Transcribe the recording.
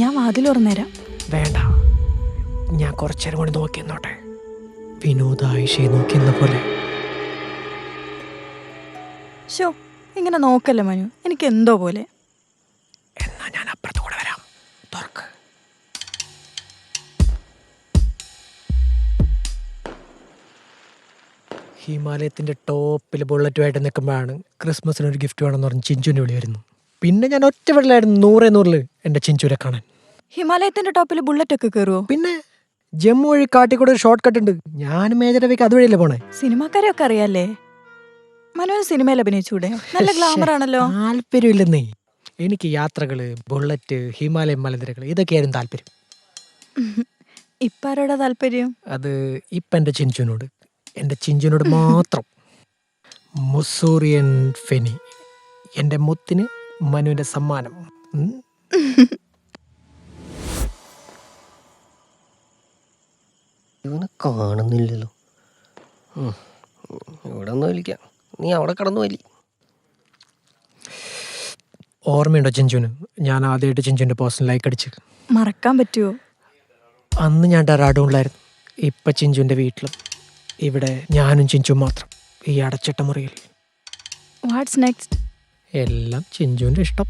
ഞാൻ വാതിൽ തുറന്നേരാം. വേണ്ട, ഞാൻ കുറച്ചേരം കൂടി നോക്കിയെന്നോട്ടെ. വിനോദ ആയിഷയെ നോക്കിയെന്ന പോലെ. ഷോ, ഇങ്ങനെ നോക്കല്ലേ മനു, എനിക്ക് എന്തോ പോലെ. എന്നാ ഞാൻ അപ്പുറത്ത് കൂടെ വരാം. തുറക്ക്. ഹിമാലയത്തിന്റെ ടോപ്പിൽ ബുള്ളറ്റുമായിട്ട് നിൽക്കുമ്പോഴാണ് ക്രിസ്മസിന് ഒരു ഗിഫ്റ്റ് വേണമെന്ന് പറഞ്ഞ് ചിഞ്ചുവിൻ്റെ വിളി വരുന്നു. പിന്നെ ഞാൻ ഒറ്റ വെള്ളമായിരുന്നു 100 എൻ്റെ ചിഞ്ചുവിനെ കാണാൻ. ഹിമാലയത്തിന്റെ ടോപ്പിൽ ബുള്ളറ്റ് ഒക്കെ കയറുവോ? പിന്നെ ജമ്മു വഴി കാട്ടിക്കൂടെ ഒരു ഷോർട്ട് കട്ട് ഉണ്ട്. ഞാൻ മേജർ രവിക്ക് അതുവഴിയല്ലേ പോണേ. സിനിമാക്കാരെ ഒക്കെ അറിയാല്ലേ? മനുവിന് സിനിമയിൽ അഭിനയിച്ചൂടെ? നല്ല ഗ്ലാമർ ആണല്ലോ. താല്പര്യമില്ലെന്നേ. എനിക്ക് യാത്രകള്, ബുള്ളറ്റ്, ഹിമാലയൻ മലനിരകൾ ഇതൊക്കെയായിരുന്നു താല്പര്യം. ഇപ്പാരോടാ താല്പര്യം? അത് ഇപ്പം എൻ്റെ ചിഞ്ചുവിനോട്, എൻ്റെ ചിഞ്ചുവിനോട് മാത്രം. മുസൂറിയൻ ഫെനി, എൻ്റെ മുത്തിന് മനുവിൻ്റെ സമ്മാനം. ഇവനെ കാണുന്നില്ലല്ലോ. ഇവിടെ ഒന്ന് വലിക്കാം, നീ അവിടെ കടന്നു വലി. ഓർമ്മയുണ്ടോ ചിഞ്ചുവിന് ഞാൻ ആദ്യമായിട്ട് ചിഞ്ചുവിൻ്റെ പോസ്റ്റിന് ലൈക്ക് അടിച്ച്? മറക്കാൻ പറ്റുമോ? അന്ന് ഞാൻ ഡെറാഡൂണിലായിരുന്നു. ഇപ്പം ചിഞ്ചുവിൻ്റെ വീട്ടിലും. ഇവിടെ ഞാനും ചിഞ്ചുവും മാത്രം, ഈ അടച്ചിട്ട മുറിയിൽ. What's next? എല്ലാം ചിഞ്ചുവിൻ്റെ ഇഷ്ടം.